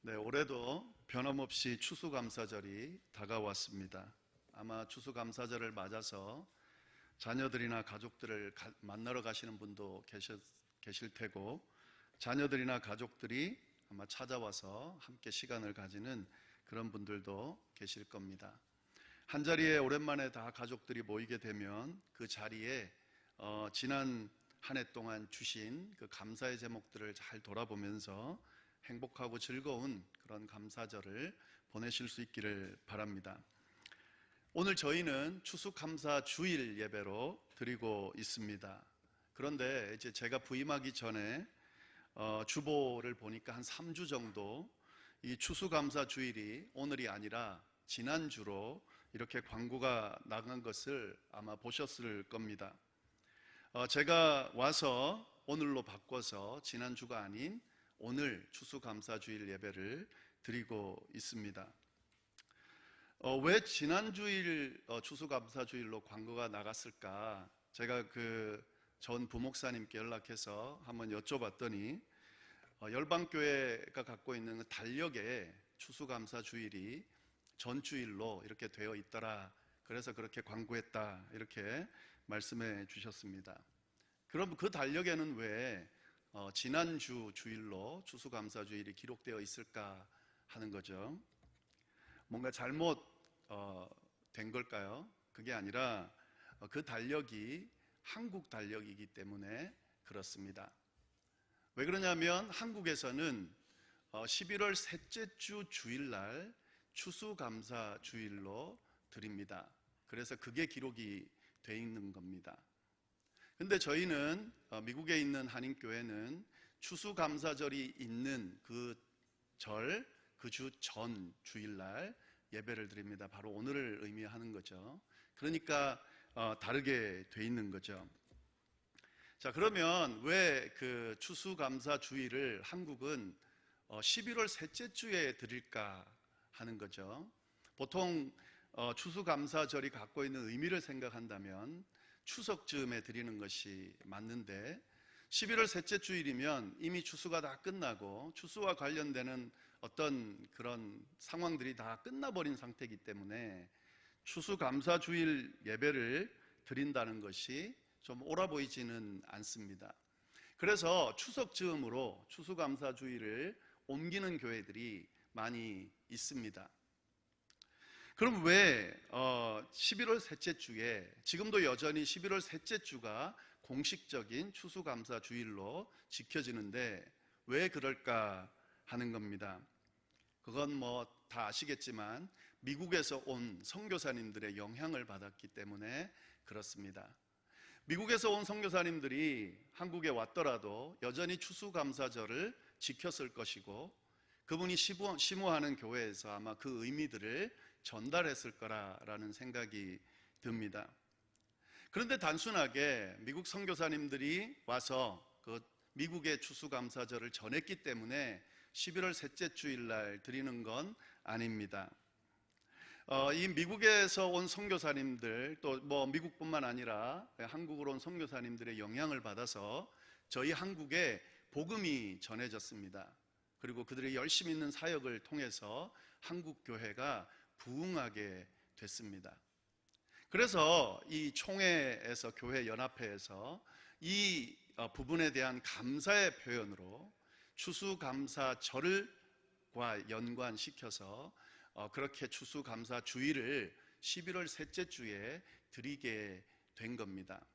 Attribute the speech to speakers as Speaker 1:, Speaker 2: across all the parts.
Speaker 1: 네, 올해도 변함없이 추수감사절이 다가왔습니다. 아마 추수감사절을 맞아서 자녀들이나 가족들을 만나러 가시는 분도 계실 테고, 자녀들이나 가족들이 아마 찾아와서 함께 시간을 가지는 그런 분들도 계실 겁니다. 한자리에 오랜만에 다 가족들이 모이게 되면 그 자리에 지난 한 해 동안 주신 그 감사의 제목들을 잘 돌아보면서 행복하고 즐거운 그런 감사절을 보내실 수 있기를 바랍니다. 오늘 저희는 추수감사 주일 예배로 드리고 있습니다. 그런데 이제 제가 부임하기 전에 주보를 보니까 한 3주 정도 이 추수감사 주일이 오늘이 아니라 지난주로 이렇게 광고가 나간 것을 아마 보셨을 겁니다. 제가 와서 오늘로 바꿔서 지난주가 아닌 오늘 추수감사주일 예배를 드리고 있습니다. 왜 지난주일 추수감사주일로 광고가 나갔을까? 제가 그 전 부목사님께 연락해서 한번 여쭤봤더니 열방교회가 갖고 있는 그 달력에 추수감사주일이 전주일로 이렇게 되어 있더라. 그래서 그렇게 광고했다. 이렇게 말씀해 주셨습니다. 그럼 그 달력에는 왜 지난주 주일로 추수감사주일이 기록되어 있을까 하는 거죠. 뭔가 잘못 된 걸까요? 그게 아니라 그 달력이 한국 달력이기 때문에 그렇습니다. 왜 그러냐면 한국에서는 11월 셋째 주 주일날 추수감사주일로 드립니다. 그래서 그게 기록이 돼 있는 겁니다. 근데 저희는 미국에 있는 한인교회는 추수감사절이 있는 그 주 전 주일날 예배를 드립니다. 바로 오늘을 의미하는 거죠. 그러니까 다르게 돼 있는 거죠. 자, 그러면 왜 그 추수감사주일을 한국은 11월 셋째 주에 드릴까 하는 거죠. 보통 추수감사절이 갖고 있는 의미를 생각한다면 추석 즈음에 드리는 것이 맞는데 11월 셋째 주일이면 이미 추수가 다 끝나고 추수와 관련되는 어떤 그런 상황들이 다 끝나버린 상태이기 때문에 추수감사주일 예배를 드린다는 것이 좀 옳아 보이지는 않습니다. 그래서 추석 즈음으로 추수감사주일을 옮기는 교회들이 많이 있습니다. 그럼 왜 11월 셋째 주에, 지금도 여전히 11월 셋째 주가 공식적인 추수감사 주일로 지켜지는데 왜 그럴까 하는 겁니다. 그건 뭐 다 아시겠지만 미국에서 온 선교사님들의 영향을 받았기 때문에 그렇습니다. 미국에서 온 선교사님들이 한국에 왔더라도 여전히 추수감사절을 지켰을 것이고 그분이 심호하는 교회에서 아마 그 의미들을 전달했을 거라는 생각이 듭니다. 그런데 단순하게 미국 선교사님들이 와서 그 미국의 추수감사절을 전했기 때문에 11월 셋째 주일날 드리는 건 아닙니다. 이 미국에서 온 선교사님들, 또 뭐 미국뿐만 아니라 한국으로 온 선교사님들의 영향을 받아서 저희 한국에 복음이 전해졌습니다. 그리고 그들이 열심히 있는 사역을 통해서 한국 교회가 부흥하게 됐습니다. 그래서 이 총회에서, 교회 연합회에서 이 부분에 대한 감사의 표현으로 추수감사절과 연관시켜서 그렇게 추수감사 주일을 11월 셋째 주에 드리게 된 겁니다.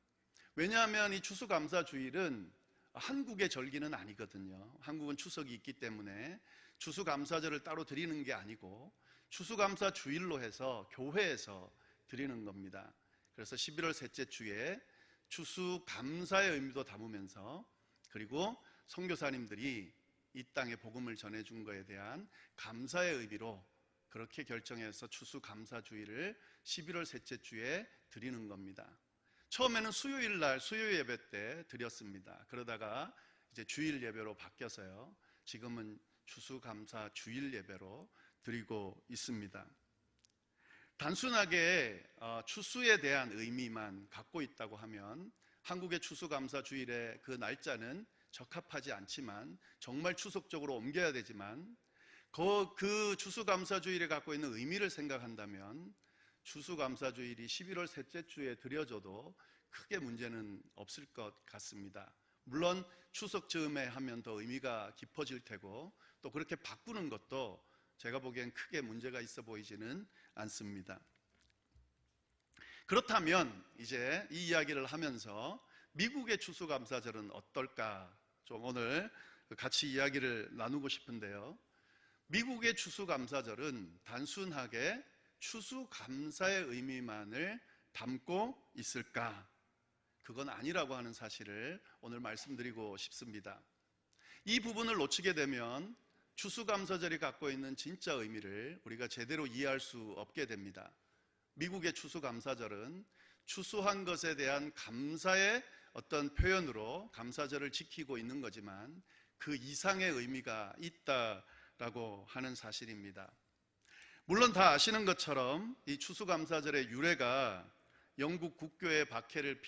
Speaker 1: 왜냐하면 이 추수감사 주일은 한국의 절기는 아니거든요. 한국은 추석이 있기 때문에 추수감사절을 따로 드리는 게 아니고 추수감사 주일로 해서 교회에서 드리는 겁니다. 그래서 11월 셋째 주에 추수감사의 의미도 담으면서, 그리고 선교사님들이 이 땅에 복음을 전해준 것에 대한 감사의 의미로 그렇게 결정해서 추수감사주일을 11월 셋째 주에 드리는 겁니다. 처음에는 수요일날 수요 예배 때 드렸습니다. 그러다가 이제 주일 예배로 바뀌어서요, 지금은 추수감사 주일 예배로 드리고 있습니다. 단순하게 추수에 대한 의미만 갖고 있다고 하면 한국의 추수감사 주일의 그 날짜는 적합하지 않지만, 정말 추석적으로 옮겨야 되지만, 그 추수감사주일에 갖고 있는 의미를 생각한다면 추수감사주일이 11월 셋째 주에 드려져도 크게 문제는 없을 것 같습니다. 물론 추석 즈음에 하면 더 의미가 깊어질 테고 또 그렇게 바꾸는 것도 제가 보기엔 크게 문제가 있어 보이지는 않습니다. 그렇다면 이제 이 이야기를 하면서 미국의 추수감사절은 어떨까 좀 오늘 같이 이야기를 나누고 싶은데요. 미국의 추수감사절은 단순하게 추수감사의 의미만을 담고 있을까? 그건 아니라고 하는 사실을 오늘 말씀드리고 싶습니다. 이 부분을 놓치게 되면 추수감사절이 갖고 있는 진짜 의미를 우리가 제대로 이해할 수 없게 됩니다. 미국의 추수감사절은 추수한 것에 대한 감사의 어떤 표현으로 감사절을 지키고 있는 거지만 그 이상의 의미가 있다라고 하는 사실입니다. 물론 다 아시는 것처럼 이 추수감사절의 유래가 영국 국교의 박해를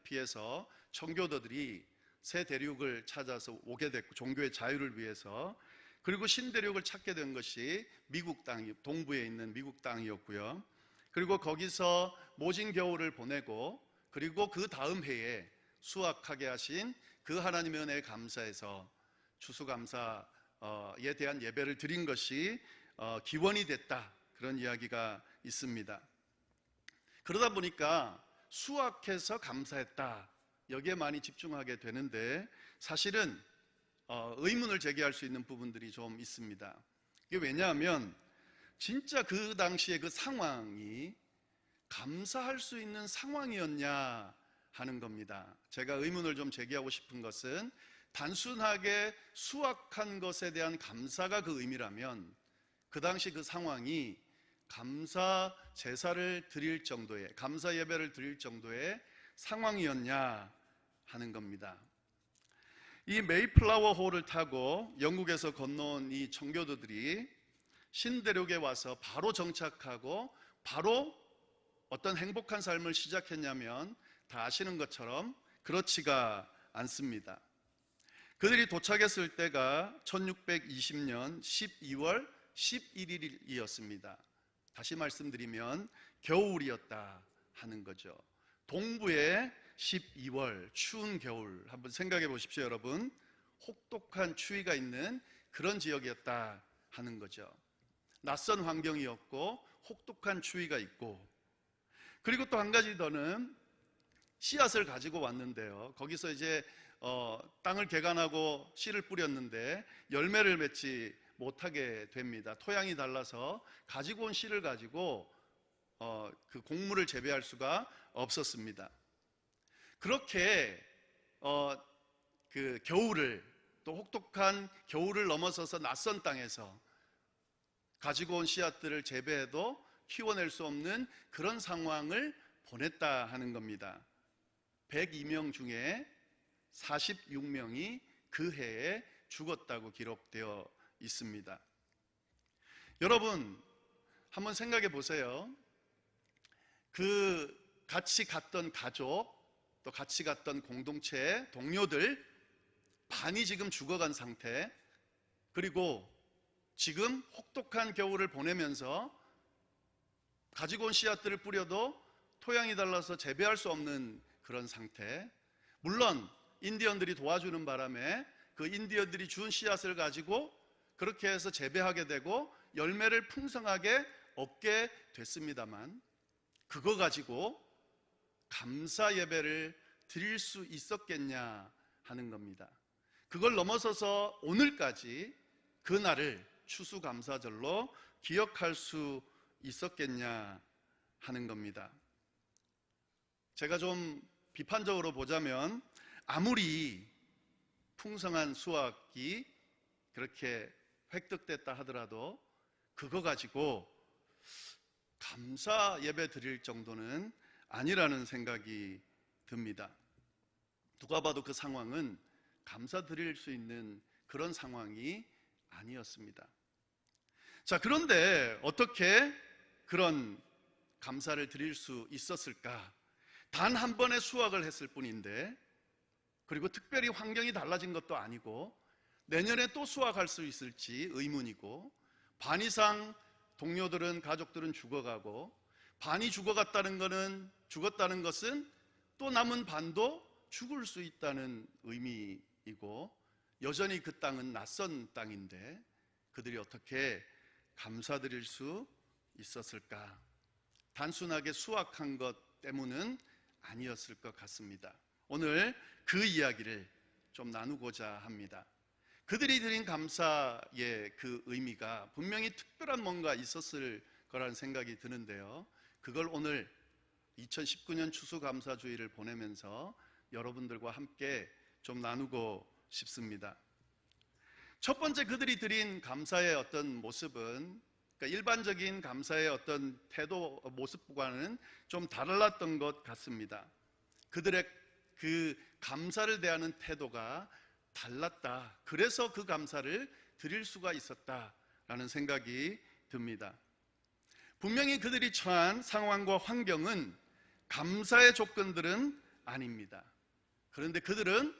Speaker 1: 피해서 청교도들이 새 대륙을 찾아서 오게 됐고 종교의 자유를 위해서 그리고 신대륙을 찾게 된 것이 미국 땅, 동부에 있는 미국 땅이었고요. 그리고 거기서 모진 겨울을 보내고 그리고 그 다음 해에 수확하게 하신 그 하나님의 은혜에 감사해서 추수감사에 대한 예배를 드린 것이 기원이 됐다, 그런 이야기가 있습니다. 그러다 보니까 수확해서 감사했다, 여기에 많이 집중하게 되는데 사실은 의문을 제기할 수 있는 부분들이 좀 있습니다. 이게 왜냐하면 진짜 그 당시에 그 상황이 감사할 수 있는 상황이었냐 하는 겁니다. 제가 의문을 좀 제기하고 싶은 것은 단순하게 수확한 것에 대한 감사가 그 의미라면 그 당시 그 상황이 감사 제사를 드릴 정도의, 감사 예배를 드릴 정도의 상황이었냐 하는 겁니다. 이 메이플라워 호를 타고 영국에서 건너온 이 청교도들이 신대륙에 와서 바로 정착하고 바로 어떤 행복한 삶을 시작했냐면 다 아시는 것처럼 그렇지가 않습니다. 그들이 도착했을 때가 1620년 12월 11일이었습니다. 다시 말씀드리면 겨울이었다 하는 거죠. 동부의 12월 추운 겨울, 한번 생각해 보십시오 여러분. 혹독한 추위가 있는 그런 지역이었다 하는 거죠. 낯선 환경이었고 혹독한 추위가 있고, 그리고 또 한 가지 더는 씨앗을 가지고 왔는데요, 거기서 이제 땅을 개간하고 씨를 뿌렸는데 열매를 맺지 못하게 됩니다. 토양이 달라서 가지고 온 씨를 가지고 그 곡물을 재배할 수가 없었습니다. 그렇게 그 겨울을, 또 혹독한 겨울을 넘어서서 낯선 땅에서 가지고 온 씨앗들을 재배해도 키워낼 수 없는 그런 상황을 보냈다 하는 겁니다. 102명 중에 46명이 그 해에 죽었다고 기록되어 있습니다. 여러분 한번 생각해 보세요. 그 같이 갔던 가족, 또 같이 갔던 공동체 동료들 반이 지금 죽어간 상태, 그리고 지금 혹독한 겨울을 보내면서 가지고 온 씨앗들을 뿌려도 토양이 달라서 재배할 수 없는 그런 상태. 물론 인디언들이 도와주는 바람에 그 인디언들이 준 씨앗을 가지고 그렇게 해서 재배하게 되고 열매를 풍성하게 얻게 됐습니다만, 그거 가지고 감사 예배를 드릴 수 있었겠냐 하는 겁니다. 그걸 넘어서서 오늘까지 그 날을 추수감사절로 기억할 수 있었겠냐 하는 겁니다. 제가 좀 비판적으로 보자면 아무리 풍성한 수확이 그렇게 획득됐다 하더라도 그거 가지고 감사 예배 드릴 정도는 아니라는 생각이 듭니다. 누가 봐도 그 상황은 감사 드릴 수 있는 그런 상황이 아니었습니다. 자, 그런데 어떻게 그런 감사를 드릴 수 있었을까? 단 한 번의 수확을 했을 뿐인데, 그리고 특별히 환경이 달라진 것도 아니고 내년에 또 수확할 수 있을지 의문이고, 반 이상 동료들은, 가족들은 죽어가고, 반이 죽었다는 것은 또 남은 반도 죽을 수 있다는 의미이고, 여전히 그 땅은 낯선 땅인데 그들이 어떻게 감사드릴 수 있었을까? 단순하게 수확한 것 때문은 아니었을 것 같습니다. 오늘 그 이야기를 좀 나누고자 합니다. 그들이 드린 감사의 그 의미가 분명히 특별한 뭔가 있었을 거라는 생각이 드는데요, 그걸 오늘 2019년 추수감사주의를 보내면서 여러분들과 함께 좀 나누고 싶습니다. 첫 번째, 그들이 드린 감사의 어떤 모습은, 그러니까 일반적인 감사의 어떤 태도, 모습과는 좀 달랐던 것 같습니다. 그들의 그 감사를 대하는 태도가 달랐다. 그래서 그 감사를 드릴 수가 있었다라는 생각이 듭니다. 분명히 그들이 처한 상황과 환경은 감사의 조건들은 아닙니다. 그런데 그들은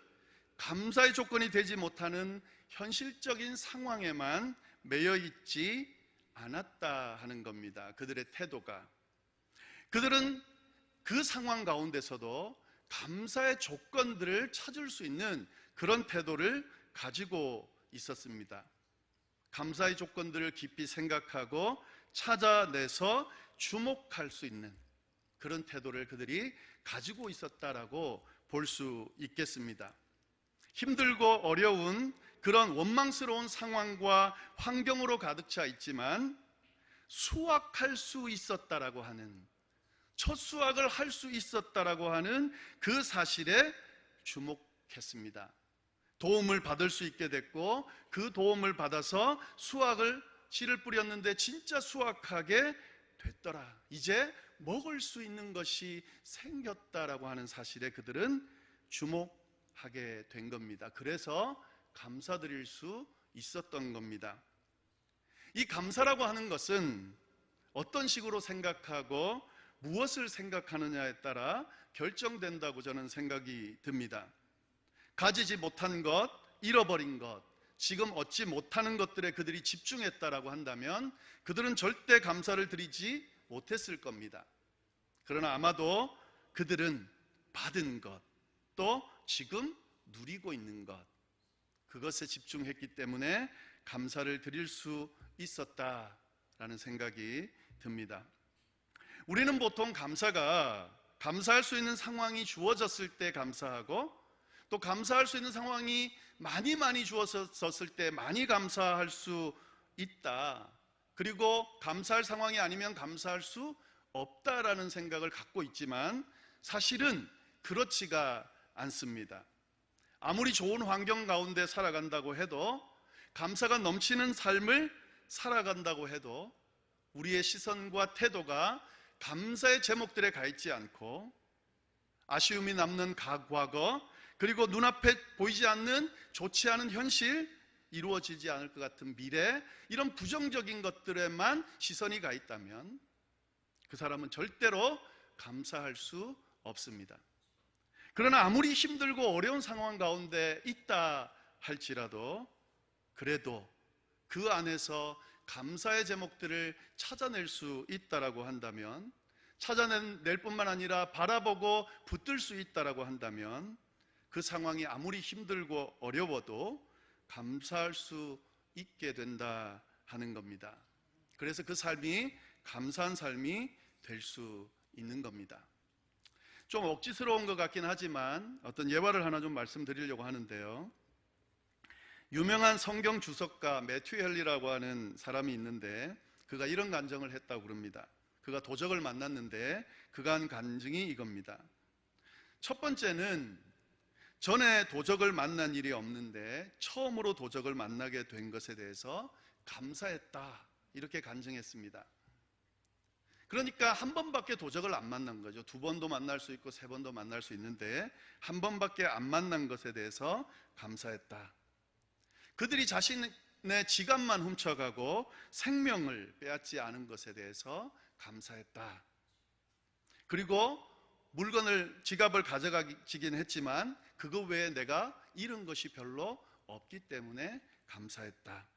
Speaker 1: 감사의 조건이 되지 못하는 현실적인 상황에만 매여 있지 않았다 하는 겁니다. 그들의 태도가. 그들은 그 상황 가운데서도 감사의 조건들을 찾을 수 있는 그런 태도를 가지고 있었습니다. 감사의 조건들을 깊이 생각하고 찾아내서 주목할 수 있는 그런 태도를 그들이 가지고 있었다라고 볼 수 있겠습니다. 힘들고 어려운 그런 원망스러운 상황과 환경으로 가득 차 있지만 수확할 수 있었다라고 하는, 첫 수확을 할 수 있었다라고 하는 그 사실에 주목했습니다. 도움을 받을 수 있게 됐고, 그 도움을 받아서 씨를 뿌렸는데 진짜 수확하게 됐더라. 이제 먹을 수 있는 것이 생겼다라고 하는 사실에 그들은 주목하게 된 겁니다. 그래서 감사드릴 수 있었던 겁니다. 이 감사라고 하는 것은 어떤 식으로 생각하고 무엇을 생각하느냐에 따라 결정된다고 저는 생각이 듭니다. 가지지 못한 것, 잃어버린 것, 지금 얻지 못하는 것들에 그들이 집중했다라고 한다면 그들은 절대 감사를 드리지 못했을 겁니다. 그러나 아마도 그들은 받은 것, 또 지금 누리고 있는 것, 그것에 집중했기 때문에 감사를 드릴 수 있었다라는 생각이 듭니다. 우리는 보통 감사할 수 있는 상황이 주어졌을 때 감사하고, 또 감사할 수 있는 상황이 많이 주어졌을 때 많이 감사할 수 있다, 그리고 감사할 상황이 아니면 감사할 수 없다라는 생각을 갖고 있지만 사실은 그렇지가 않습니다. 아무리 좋은 환경 가운데 살아간다고 해도, 감사가 넘치는 삶을 살아간다고 해도 우리의 시선과 태도가 감사의 제목들에 가 있지 않고 아쉬움이 남는 과거, 그리고 눈앞에 보이지 않는 좋지 않은 현실, 이루어지지 않을 것 같은 미래, 이런 부정적인 것들에만 시선이 가 있다면 그 사람은 절대로 감사할 수 없습니다. 그러나 아무리 힘들고 어려운 상황 가운데 있다 할지라도, 그래도 그 안에서 감사의 제목들을 찾아낼 수 있다라고 한다면, 찾아낼 뿐만 아니라 바라보고 붙들 수 있다라고 한다면, 그 상황이 아무리 힘들고 어려워도 감사할 수 있게 된다 하는 겁니다. 그래서 그 삶이 감사한 삶이 될 수 있는 겁니다. 좀 억지스러운 것 같긴 하지만 어떤 예화를 하나 좀 말씀드리려고 하는데요, 유명한 성경 주석가 매튜 헨리라고 하는 사람이 있는데 그가 이런 간증을 했다고 그럽니다. 그가 도적을 만났는데 그가 한 간증이 이겁니다. 첫 번째는 전에 도적을 만난 일이 없는데 처음으로 도적을 만나게 된 것에 대해서 감사했다, 이렇게 간증했습니다. 그러니까 한 번밖에 도적을 안 만난 거죠. 두 번도 만날 수 있고 세 번도 만날 수 있는데 한 번밖에 안 만난 것에 대해서 감사했다. 그들이 자신의 지갑만 훔쳐가고 생명을 빼앗지 않은 것에 대해서 감사했다. 그리고 지갑을 가져가긴 했지만 그거 외에 내가 잃은 것이 별로 없기 때문에 감사했다.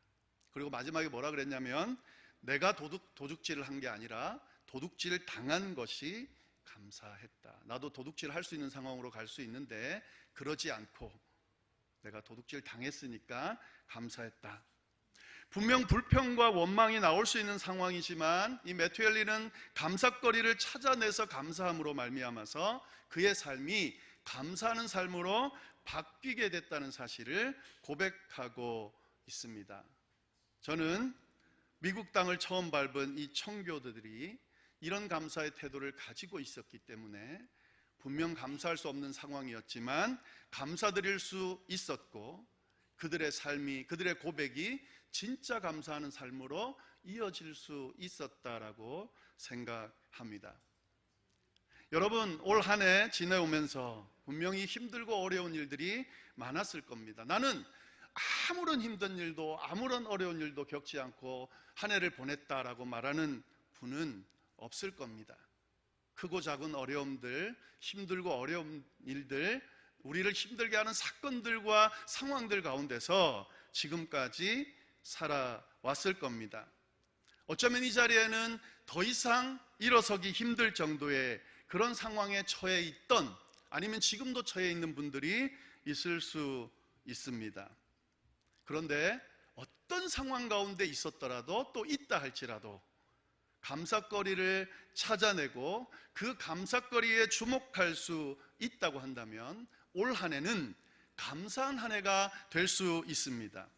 Speaker 1: 그리고 마지막에 뭐라 그랬냐면 내가 도둑질을 한 게 아니라 도둑질 당한 것이 감사했다. 나도 도둑질 할 수 있는 상황으로 갈 수 있는데 그러지 않고 내가 도둑질 당했으니까 감사했다. 분명 불평과 원망이 나올 수 있는 상황이지만 이 메투엘리는 감사거리를 찾아내서 감사함으로 말미암아서 그의 삶이 감사하는 삶으로 바뀌게 됐다는 사실을 고백하고 있습니다. 저는 미국 땅을 처음 밟은 이 청교도들이 이런 감사의 태도를 가지고 있었기 때문에 분명 감사할 수 없는 상황이었지만 감사드릴 수 있었고 그들의 삶이, 그들의 고백이 진짜 감사하는 삶으로 이어질 수 있었다라고 생각합니다. 여러분, 올 한 해 지내오면서 분명히 힘들고 어려운 일들이 많았을 겁니다. 나는 아무런 힘든 일도 아무런 어려운 일도 겪지 않고 한 해를 보냈다라고 말하는 분은 없을 겁니다. 크고 작은 어려움들, 힘들고 어려운 일들, 우리를 힘들게 하는 사건들과 상황들 가운데서 지금까지 살아왔을 겁니다. 어쩌면 이 자리에는 더 이상 일어서기 힘들 정도의 그런 상황에 처해 있던, 아니면 지금도 처해 있는 분들이 있을 수 있습니다. 그런데 어떤 상황 가운데 있었더라도, 또 있다 할지라도 감사거리를 찾아내고 그 감사거리에 주목할 수 있다고 한다면 올 한 해는 감사한 한 해가 될 수 있습니다.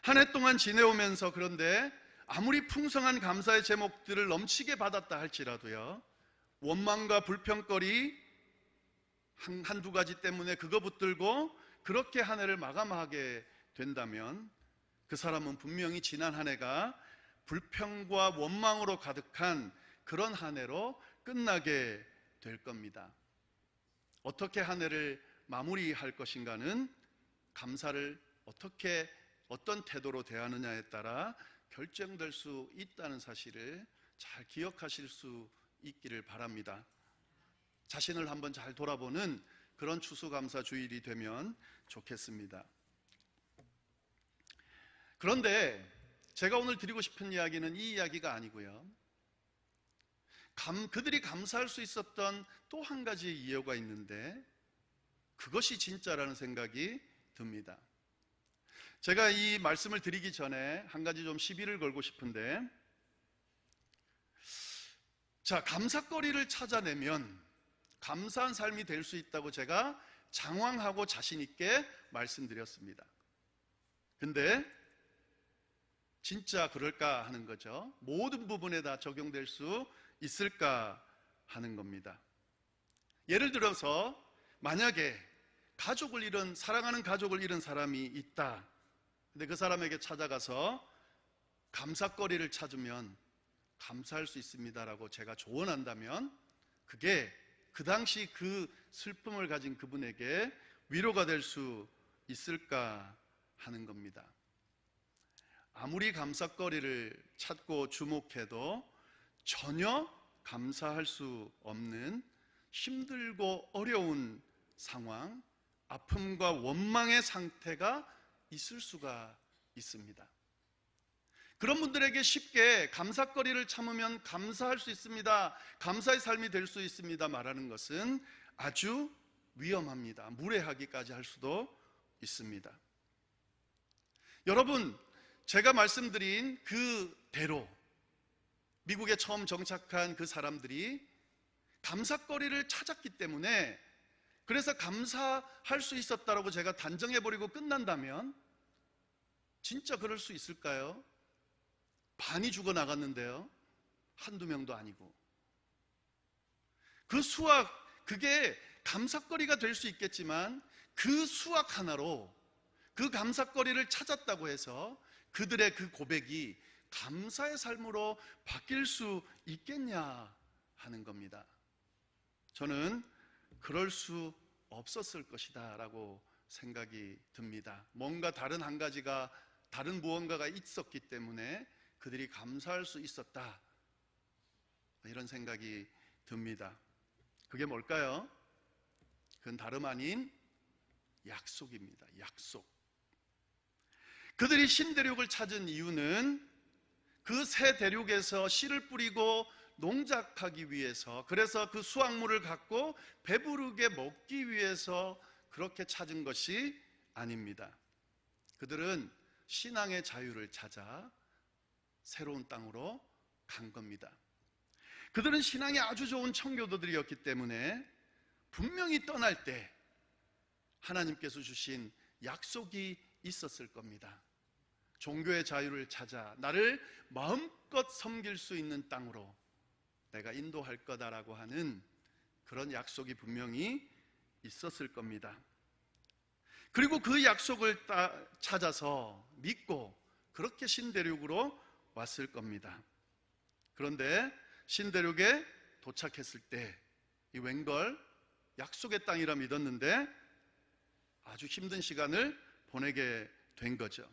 Speaker 1: 한 해 동안 지내오면서 그런데 아무리 풍성한 감사의 제목들을 넘치게 받았다 할지라도요, 원망과 불평거리 한두 가지 때문에 그거 붙들고 그렇게 한 해를 마감하게 된다면 그 사람은 분명히 지난 한 해가 불평과 원망으로 가득한 그런 한 해로 끝나게 될 겁니다. 어떻게 한 해를 마무리할 것인가는 감사를 어떤 태도로 대하느냐에 따라 결정될 수 있다는 사실을 잘 기억하실 수 있기를 바랍니다. 자신을 한번 잘 돌아보는 그런 추수감사 주일이 되면 좋겠습니다. 그런데 제가 오늘 드리고 싶은 이야기는 이 이야기가 아니고요, 그들이 감사할 수 있었던 또 한 가지 이유가 있는데 그것이 진짜라는 생각이 듭니다. 제가 이 말씀을 드리기 전에 한 가지 좀 시비를 걸고 싶은데, 자, 감사거리를 찾아내면 감사한 삶이 될 수 있다고 제가 장황하고 자신 있게 말씀드렸습니다. 근데 진짜 그럴까 하는 거죠. 모든 부분에 다 적용될 수 있을까 하는 겁니다. 예를 들어서 만약에 가족을 잃은, 사랑하는 가족을 잃은 사람이 있다. 근데 그 사람에게 찾아가서 감사거리를 찾으면 감사할 수 있습니다라고 제가 조언한다면 그게 그 당시 그 슬픔을 가진 그분에게 위로가 될 수 있을까 하는 겁니다. 아무리 감사거리를 찾고 주목해도 전혀 감사할 수 없는 힘들고 어려운 상황, 아픔과 원망의 상태가 있을 수가 있습니다. 그런 분들에게 쉽게 감사거리를 참으면 감사할 수 있습니다, 감사의 삶이 될 수 있습니다 말하는 것은 아주 위험합니다. 무례하기까지 할 수도 있습니다. 여러분, 제가 말씀드린 그대로 미국에 처음 정착한 그 사람들이 감사거리를 찾았기 때문에, 그래서 감사할 수 있었다라고 제가 단정해버리고 끝난다면 진짜 그럴 수 있을까요? 반이 죽어나갔는데요, 한두 명도 아니고. 그 수확, 그게 감사거리가 될 수 있겠지만 그 수확 하나로 그 감사거리를 찾았다고 해서 그들의 그 고백이 감사의 삶으로 바뀔 수 있겠냐 하는 겁니다. 저는 그럴 수 없었을 것이다 라고 생각이 듭니다. 뭔가 다른 한 가지가, 다른 무언가가 있었기 때문에 그들이 감사할 수 있었다, 이런 생각이 듭니다. 그게 뭘까요? 그건 다름 아닌 약속입니다. 약속. 그들이 신대륙을 찾은 이유는 그 새 대륙에서 씨를 뿌리고 농작하기 위해서, 그래서 그 수확물을 갖고 배부르게 먹기 위해서 그렇게 찾은 것이 아닙니다. 그들은 신앙의 자유를 찾아 새로운 땅으로 간 겁니다. 그들은 신앙이 아주 좋은 청교도들이었기 때문에 분명히 떠날 때 하나님께서 주신 약속이 있었을 겁니다. 종교의 자유를 찾아 나를 마음껏 섬길 수 있는 땅으로 내가 인도할 거다라고 하는 그런 약속이 분명히 있었을 겁니다. 그리고 그 약속을 찾아서 믿고 그렇게 신대륙으로 왔을 겁니다. 그런데 신대륙에 도착했을 때 이 웬걸 약속의 땅이라 믿었는데 아주 힘든 시간을 보내게 된 거죠.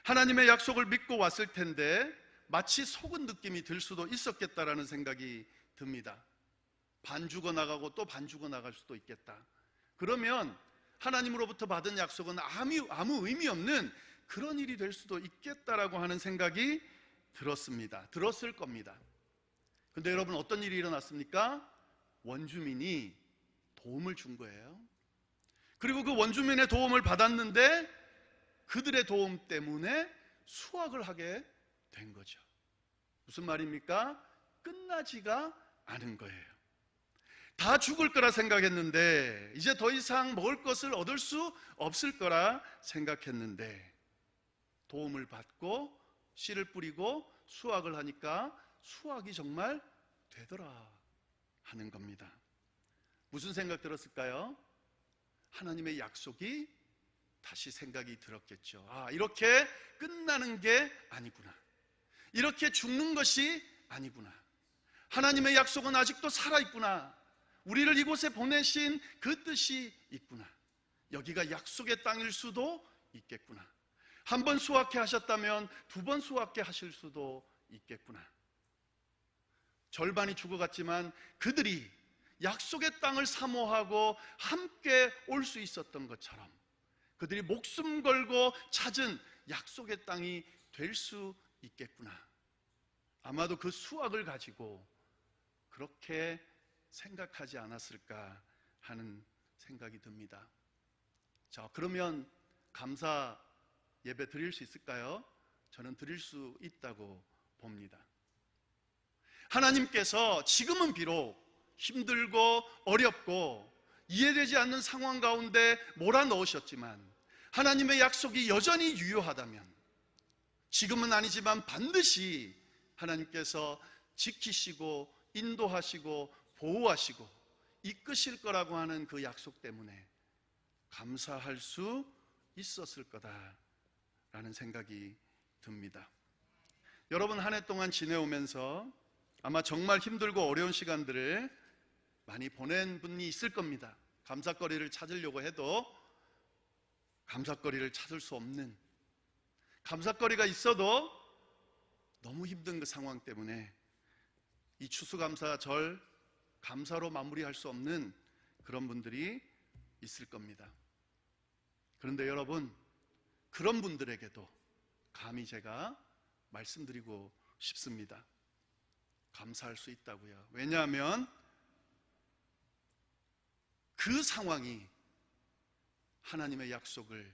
Speaker 1: 하나님의 약속을 믿고 왔을 텐데 마치 속은 느낌이 들 수도 있었겠다라는 생각이 듭니다. 반 죽어 나가고 또 반 죽어 나갈 수도 있겠다. 그러면 하나님으로부터 받은 약속은 아무 의미 없는 그런 일이 될 수도 있겠다라고 하는 생각이 들었을 겁니다. 근데 여러분, 어떤 일이 일어났습니까? 원주민이 도움을 준 거예요. 그리고 그 원주민의 도움을 받았는데 그들의 도움 때문에 수확을 하게 된 거죠. 무슨 말입니까? 끝나지가 않은 거예요. 다 죽을 거라 생각했는데, 이제 더 이상 먹을 것을 얻을 수 없을 거라 생각했는데, 도움을 받고 씨를 뿌리고 수확을 하니까 수확이 정말 되더라 하는 겁니다. 무슨 생각 들었을까요? 하나님의 약속이 다시 생각이 들었겠죠. 이렇게 끝나는 게 아니구나. 이렇게 죽는 것이 아니구나. 하나님의 약속은 아직도 살아있구나. 우리를 이곳에 보내신 그 뜻이 있구나. 여기가 약속의 땅일 수도 있겠구나. 한 번 수확해 하셨다면 두 번 수확해 하실 수도 있겠구나. 절반이 죽어갔지만 그들이 약속의 땅을 사모하고 함께 올 수 있었던 것처럼 그들이 목숨 걸고 찾은 약속의 땅이 될 수 있겠구나. 아마도 그 수확을 가지고 그렇게 생각하지 않았을까 하는 생각이 듭니다. 자, 그러면 감사 예배 드릴 수 있을까요? 저는 드릴 수 있다고 봅니다. 하나님께서 지금은 비록 힘들고 어렵고 이해되지 않는 상황 가운데 몰아넣으셨지만 하나님의 약속이 여전히 유효하다면, 지금은 아니지만 반드시 하나님께서 지키시고 인도하시고 보호하시고 이끄실 거라고 하는 그 약속 때문에 감사할 수 있었을 거다라는 생각이 듭니다. 여러분, 한 해 동안 지내오면서 아마 정말 힘들고 어려운 시간들을 많이 보낸 분이 있을 겁니다. 감사거리를 찾으려고 해도 감사거리를 찾을 수 없는, 감사거리가 있어도 너무 힘든 그 상황 때문에 이 추수감사절 감사로 마무리할 수 없는 그런 분들이 있을 겁니다. 그런데 여러분, 그런 분들에게도 감히 제가 말씀드리고 싶습니다. 감사할 수 있다고요. 왜냐하면 그 상황이 하나님의 약속을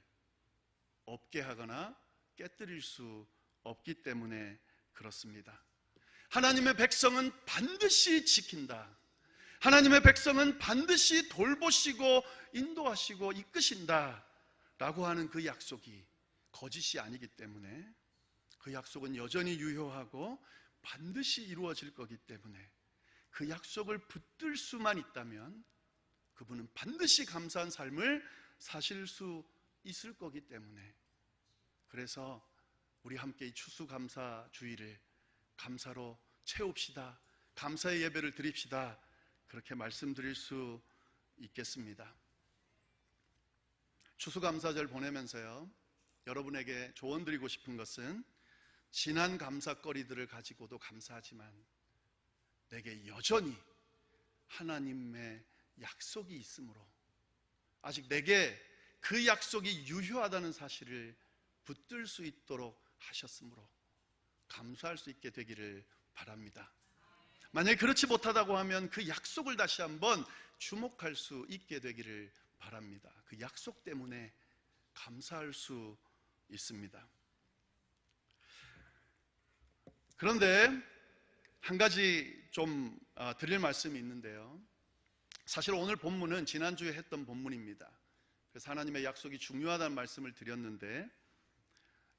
Speaker 1: 없게 하거나 깨뜨릴 수 없기 때문에 그렇습니다. 하나님의 백성은 반드시 지킨다. 하나님의 백성은 반드시 돌보시고 인도하시고 이끄신다 라고 하는 그 약속이 거짓이 아니기 때문에, 그 약속은 여전히 유효하고 반드시 이루어질 거기 때문에 그 약속을 붙들 수만 있다면 그분은 반드시 감사한 삶을 사실 수 있을 거기 때문에, 그래서 우리 함께 이 추수감사 주일을 감사로 채웁시다. 감사의 예배를 드립시다. 그렇게 말씀드릴 수 있겠습니다. 추수감사절 보내면서요, 여러분에게 조언드리고 싶은 것은, 지난 감사거리들을 가지고도 감사하지만 내게 여전히 하나님의 약속이 있으므로 아직 내게 그 약속이 유효하다는 사실을 붙들 수 있도록 하셨으므로 감사할 수 있게 되기를 바랍니다. 만약에 그렇지 못하다고 하면 그 약속을 다시 한번 주목할 수 있게 되기를 바랍니다. 그 약속 때문에 감사할 수 있습니다. 그런데 한 가지 좀 드릴 말씀이 있는데요. 사실 오늘 본문은 지난주에 했던 본문입니다. 그래서 하나님의 약속이 중요하다는 말씀을 드렸는데,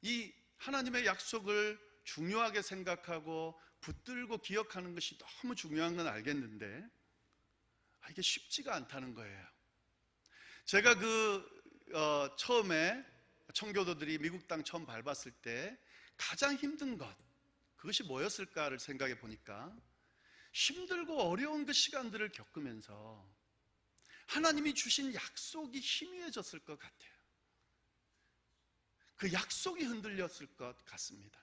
Speaker 1: 이 하나님의 약속을 중요하게 생각하고 붙들고 기억하는 것이 너무 중요한 건 알겠는데 이게 쉽지가 않다는 거예요. 제가 처음에 청교도들이 미국 땅 처음 밟았을 때 가장 힘든 것, 그것이 뭐였을까를 생각해 보니까 힘들고 어려운 그 시간들을 겪으면서 하나님이 주신 약속이 희미해졌을 것 같아요. 그 약속이 흔들렸을 것 같습니다.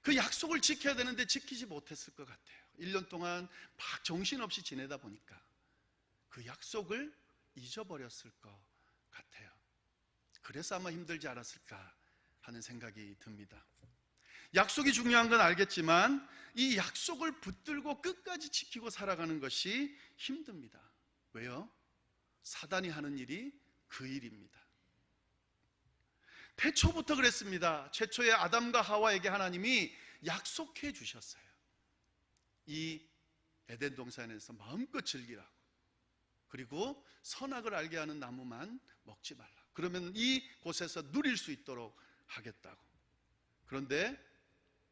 Speaker 1: 그 약속을 지켜야 되는데 지키지 못했을 것 같아요. 1년 동안 막 정신없이 지내다 보니까 그 약속을 잊어버렸을 것 같아요. 그래서 아마 힘들지 않았을까 하는 생각이 듭니다. 약속이 중요한 건 알겠지만 이 약속을 붙들고 끝까지 지키고 살아가는 것이 힘듭니다. 왜요? 사단이 하는 일이 그 일입니다. 태초부터 그랬습니다. 최초의 아담과 하와에게 하나님이 약속해 주셨어요. 이 에덴 동산에서 마음껏 즐기라고, 그리고 선악을 알게 하는 나무만 먹지 말라, 그러면 이곳에서 누릴 수 있도록 하겠다고. 그런데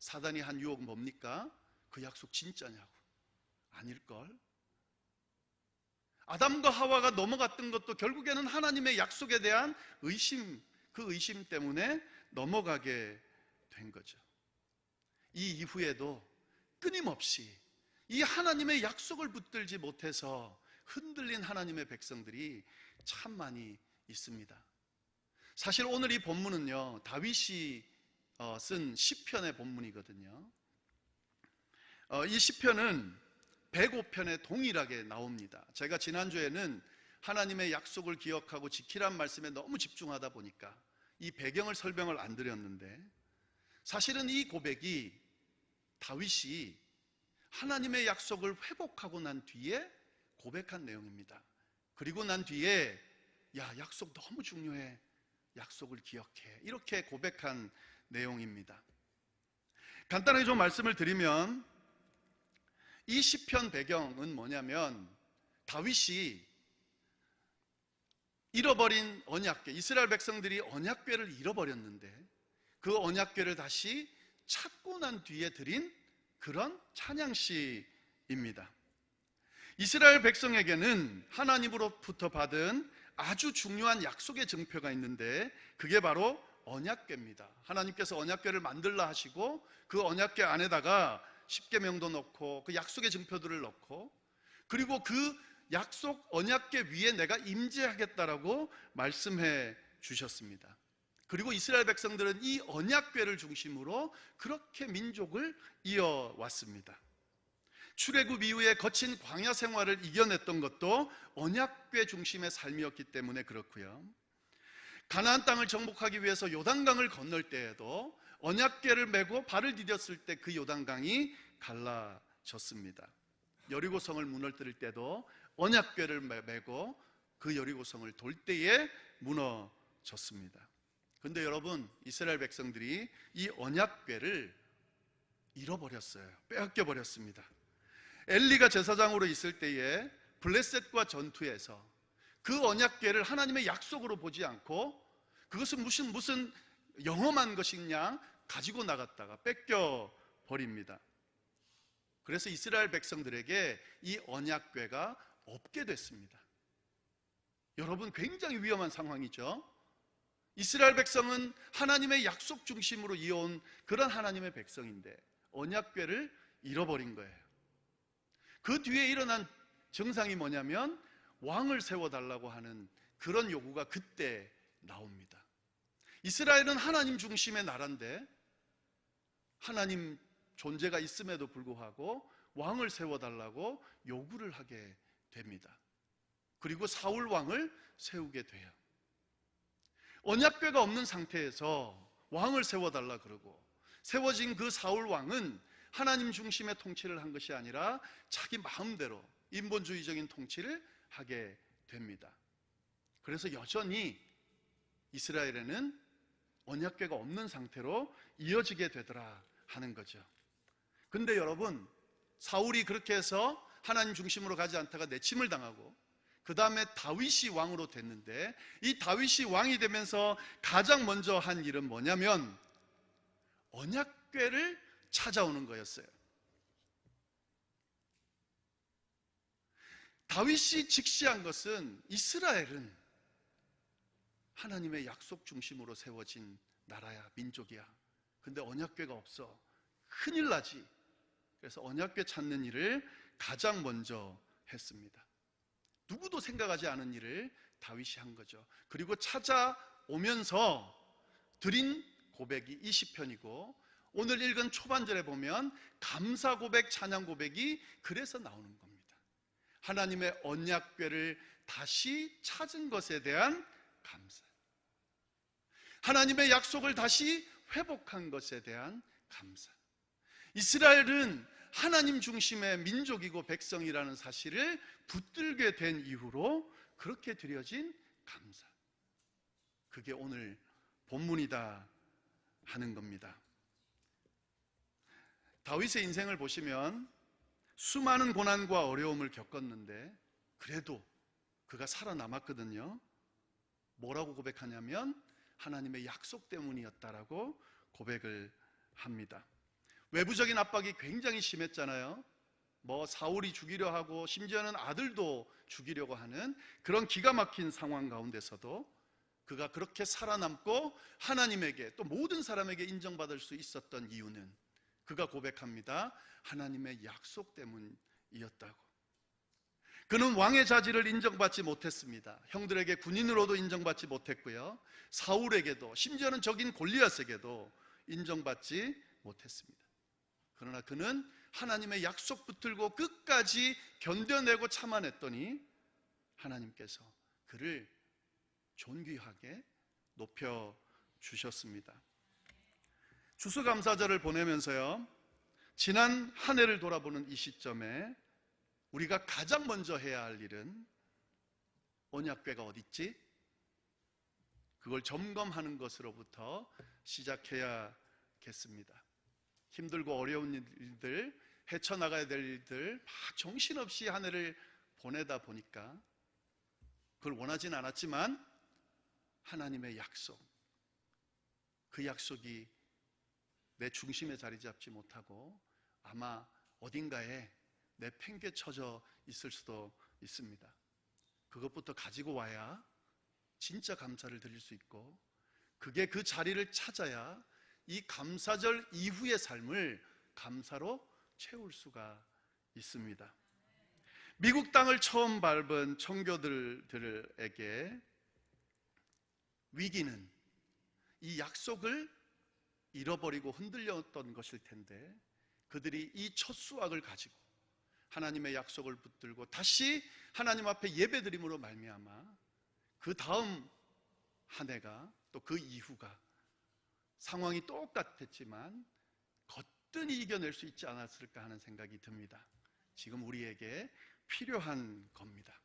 Speaker 1: 사단이 한 유혹은 뭡니까? 그 약속 진짜냐고. 아닐걸? 아담과 하와가 넘어갔던 것도 결국에는 하나님의 약속에 대한 의심, 그 의심 때문에 넘어가게 된 거죠. 이 이후에도 끊임없이 이 하나님의 약속을 붙들지 못해서 흔들린 하나님의 백성들이 참 많이 있습니다. 사실 오늘 이 본문은요, 다윗이 쓴 시편의 본문이거든요. 이 시편은 105편에 동일하게 나옵니다. 제가 지난주에는 하나님의 약속을 기억하고 지키란 말씀에 너무 집중하다 보니까 이 배경을 설명을 안 드렸는데, 사실은 이 고백이 다윗이 하나님의 약속을 회복하고 난 뒤에 고백한 내용입니다. 그리고 난 뒤에 야, 약속 너무 중요해, 약속을 기억해, 이렇게 고백한 내용입니다. 간단하게 좀 말씀을 드리면 이 시편 배경은 뭐냐면, 다윗이 잃어버린 언약궤, 이스라엘 백성들이 언약궤를 잃어버렸는데 그 언약궤를 다시 찾고 난 뒤에 드린 그런 찬양시입니다. 이스라엘 백성에게는 하나님으로부터 받은 아주 중요한 약속의 증표가 있는데 그게 바로 언약궤입니다. 하나님께서 언약궤를 만들라 하시고 그 언약궤 안에다가 십계명도 넣고 그 약속의 증표들을 넣고, 그리고 그 약속 언약궤 위에 내가 임재하겠다라고 말씀해 주셨습니다. 그리고 이스라엘 백성들은 이 언약궤를 중심으로 그렇게 민족을 이어왔습니다. 출애굽 이후에 거친 광야 생활을 이겨냈던 것도 언약궤 중심의 삶이었기 때문에 그렇고요. 가나안 땅을 정복하기 위해서 요단강을 건널 때에도 언약궤를 메고 발을 디뎠을 때 그 요단강이 갈라졌습니다. 여리고성을 무너뜨릴 때도 언약궤를 메고 그 여리고성을 돌 때에 무너졌습니다. 그런데 여러분, 이스라엘 백성들이 이 언약궤를 잃어버렸어요. 빼앗겨 버렸습니다. 엘리가 제사장으로 있을 때에 블레셋과 전투에서 그 언약궤를 하나님의 약속으로 보지 않고 그것은 무슨 영험한 것이냐 가지고 나갔다가 뺏겨 버립니다. 그래서 이스라엘 백성들에게 이 언약궤가 없게 됐습니다. 여러분, 굉장히 위험한 상황이죠. 이스라엘 백성은 하나님의 약속 중심으로 이어온 그런 하나님의 백성인데 언약궤를 잃어버린 거예요. 그 뒤에 일어난 증상이 뭐냐면 왕을 세워달라고 하는 그런 요구가 그때 나옵니다. 이스라엘은 하나님 중심의 나라인데 하나님 존재가 있음에도 불구하고 왕을 세워달라고 요구를 하게 됩니다. 그리고 사울 왕을 세우게 돼요. 언약궤가 없는 상태에서 왕을 세워달라 그러고, 세워진 그 사울 왕은 하나님 중심의 통치를 한 것이 아니라 자기 마음대로 인본주의적인 통치를 하게 됩니다. 그래서 여전히 이스라엘에는 언약궤가 없는 상태로 이어지게 되더라 하는 거죠. 근데 여러분, 사울이 그렇게 해서 하나님 중심으로 가지 않다가 내침을 당하고 그 다음에 다윗이 왕으로 됐는데, 이 다윗이 왕이 되면서 가장 먼저 한 일은 뭐냐면 언약궤를 찾아오는 거였어요. 다윗이 직시한 것은 이스라엘은 하나님의 약속 중심으로 세워진 나라야, 민족이야. 근데 언약궤가 없어. 큰일 나지. 그래서 언약궤 찾는 일을 가장 먼저 했습니다. 누구도 생각하지 않은 일을 다윗이 한 거죠. 그리고 찾아오면서 드린 고백이 20편이고 오늘 읽은 초반절에 보면 감사 고백, 찬양 고백이 그래서 나오는 겁니다. 하나님의 언약궤를 다시 찾은 것에 대한 감사, 하나님의 약속을 다시 회복한 것에 대한 감사. 이스라엘은 하나님 중심의 민족이고 백성이라는 사실을 붙들게 된 이후로 그렇게 드려진 감사, 그게 오늘 본문이다 하는 겁니다. 다윗의 인생을 보시면 수많은 고난과 어려움을 겪었는데 그래도 그가 살아남았거든요. 뭐라고 고백하냐면 하나님의 약속 때문이었다라고 고백을 합니다. 외부적인 압박이 굉장히 심했잖아요. 사울이 죽이려 하고 심지어는 아들도 죽이려고 하는 그런 기가 막힌 상황 가운데서도 그가 그렇게 살아남고 하나님에게 또 모든 사람에게 인정받을 수 있었던 이유는 그가 고백합니다. 하나님의 약속 때문이었다고. 그는 왕의 자질을 인정받지 못했습니다. 형들에게 군인으로도 인정받지 못했고요, 사울에게도 심지어는 적인 골리앗에게도 인정받지 못했습니다. 그러나 그는 하나님의 약속 붙들고 끝까지 견뎌내고 참아냈더니 하나님께서 그를 존귀하게 높여주셨습니다. 추수감사절을 보내면서요, 지난 한 해를 돌아보는 이 시점에 우리가 가장 먼저 해야 할 일은 언약궤가 어디 있지? 그걸 점검하는 것으로부터 시작해야겠습니다. 힘들고 어려운 일들, 헤쳐나가야 될 일들 막 정신없이 한 해를 보내다 보니까 그걸 원하진 않았지만 하나님의 약속, 그 약속이 내 중심에 자리 잡지 못하고 아마 어딘가에 내팽개쳐져 있을 수도 있습니다. 그것부터 가지고 와야 진짜 감사를 드릴 수 있고, 그게 그 자리를 찾아야 이 감사절 이후의 삶을 감사로 채울 수가 있습니다. 미국 땅을 처음 밟은 청교들에게 위기는 이 약속을 잃어버리고 흔들렸던 것일 텐데, 그들이 이 첫 수확을 가지고 하나님의 약속을 붙들고 다시 하나님 앞에 예배드림으로 말미암아 그 다음 한 해가 또 그 이후가 상황이 똑같았지만 거뜬히 이겨낼 수 있지 않았을까 하는 생각이 듭니다. 지금 우리에게 필요한 겁니다.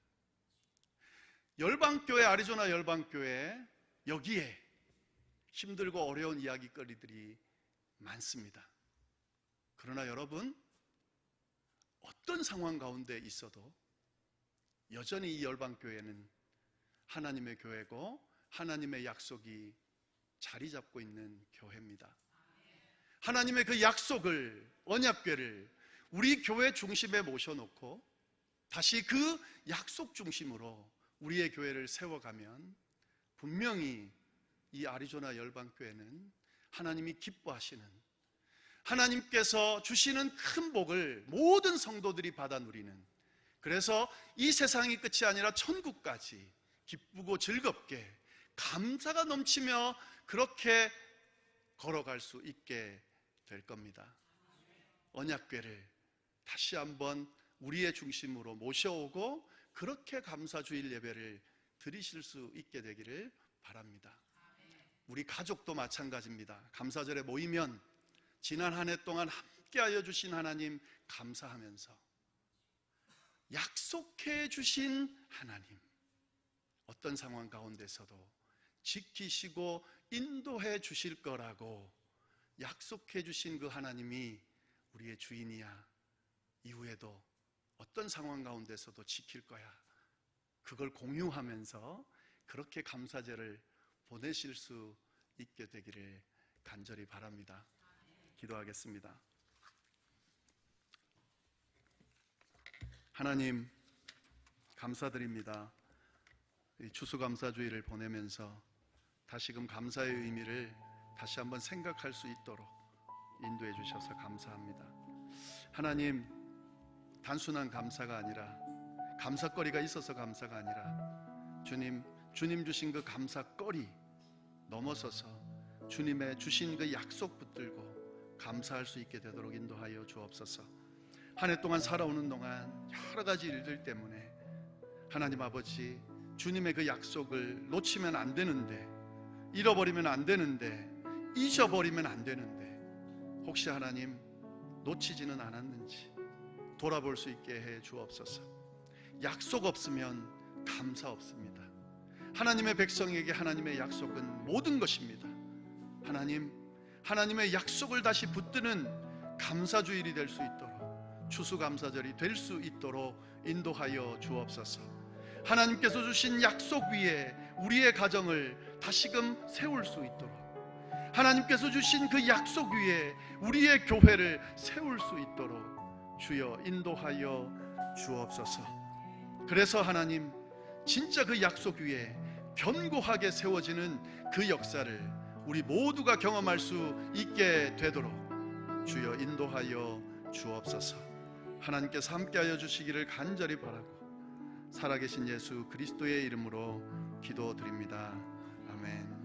Speaker 1: 열방교회, 아리조나 열방교회, 여기에 힘들고 어려운 이야기거리들이 많습니다. 그러나 여러분, 어떤 상황 가운데 있어도 여전히 이 열방교회는 하나님의 교회고 하나님의 약속이 자리 잡고 있는 교회입니다. 하나님의 그 약속을, 언약궤를 우리 교회 중심에 모셔놓고 다시 그 약속 중심으로 우리의 교회를 세워가면 분명히 이 아리조나 열방교회는 하나님이 기뻐하시는, 하나님께서 주시는 큰 복을 모든 성도들이 받아 누리는, 그래서 이 세상이 끝이 아니라 천국까지 기쁘고 즐겁게 감사가 넘치며 그렇게 걸어갈 수 있게 될 겁니다. 언약궤를 다시 한번 우리의 중심으로 모셔오고 그렇게 감사주일 예배를 드리실 수 있게 되기를 바랍니다. 우리 가족도 마찬가지입니다. 감사절에 모이면 지난 한 해 동안 함께하여 주신 하나님 감사하면서 약속해 주신 하나님, 어떤 상황 가운데서도 지키시고 인도해 주실 거라고 약속해 주신 그 하나님이 우리의 주인이야. 이후에도 어떤 상황 가운데서도 지킬 거야. 그걸 공유하면서 그렇게 감사제를 보내실 수 있게 되기를 간절히 바랍니다. 기도하겠습니다. 하나님, 감사드립니다. 이 추수감사주의를 보내면서 다시금 감사의 의미를 다시 한번 생각할 수 있도록 인도해 주셔서 감사합니다. 하나님, 단순한 감사가 아니라, 감사거리가 있어서 감사가 아니라 주님 주신 그 감사거리 넘어서서 주님의 주신 그 약속 붙들고 감사할 수 있게 되도록 인도하여 주옵소서. 한 해 동안 살아오는 동안 여러 가지 일들 때문에 하나님 아버지, 주님의 그 약속을 놓치면 안 되는데, 잃어버리면 안 되는데, 잊어버리면 안 되는데, 혹시 하나님 놓치지는 않았는지 돌아볼 수 있게 해 주옵소서. 약속 없으면 감사 없습니다. 하나님의 백성에게 하나님의 약속은 모든 것입니다. 하나님의 약속을 다시 붙드는 감사주일이 될 수 있도록, 추수감사절이 될 수 있도록 인도하여 주옵소서. 하나님께서 주신 약속 위에 우리의 가정을 다시금 세울 수 있도록, 하나님께서 주신 그 약속 위에 우리의 교회를 세울 수 있도록 주여 인도하여 주옵소서. 그래서 하나님, 진짜 그 약속 위에 견고하게 세워지는 그 역사를 우리 모두가 경험할 수 있게 되도록 주여 인도하여 주옵소서. 하나님께서 함께하여 주시기를 간절히 바라고 살아계신 예수 그리스도의 이름으로 기도드립니다. 아멘.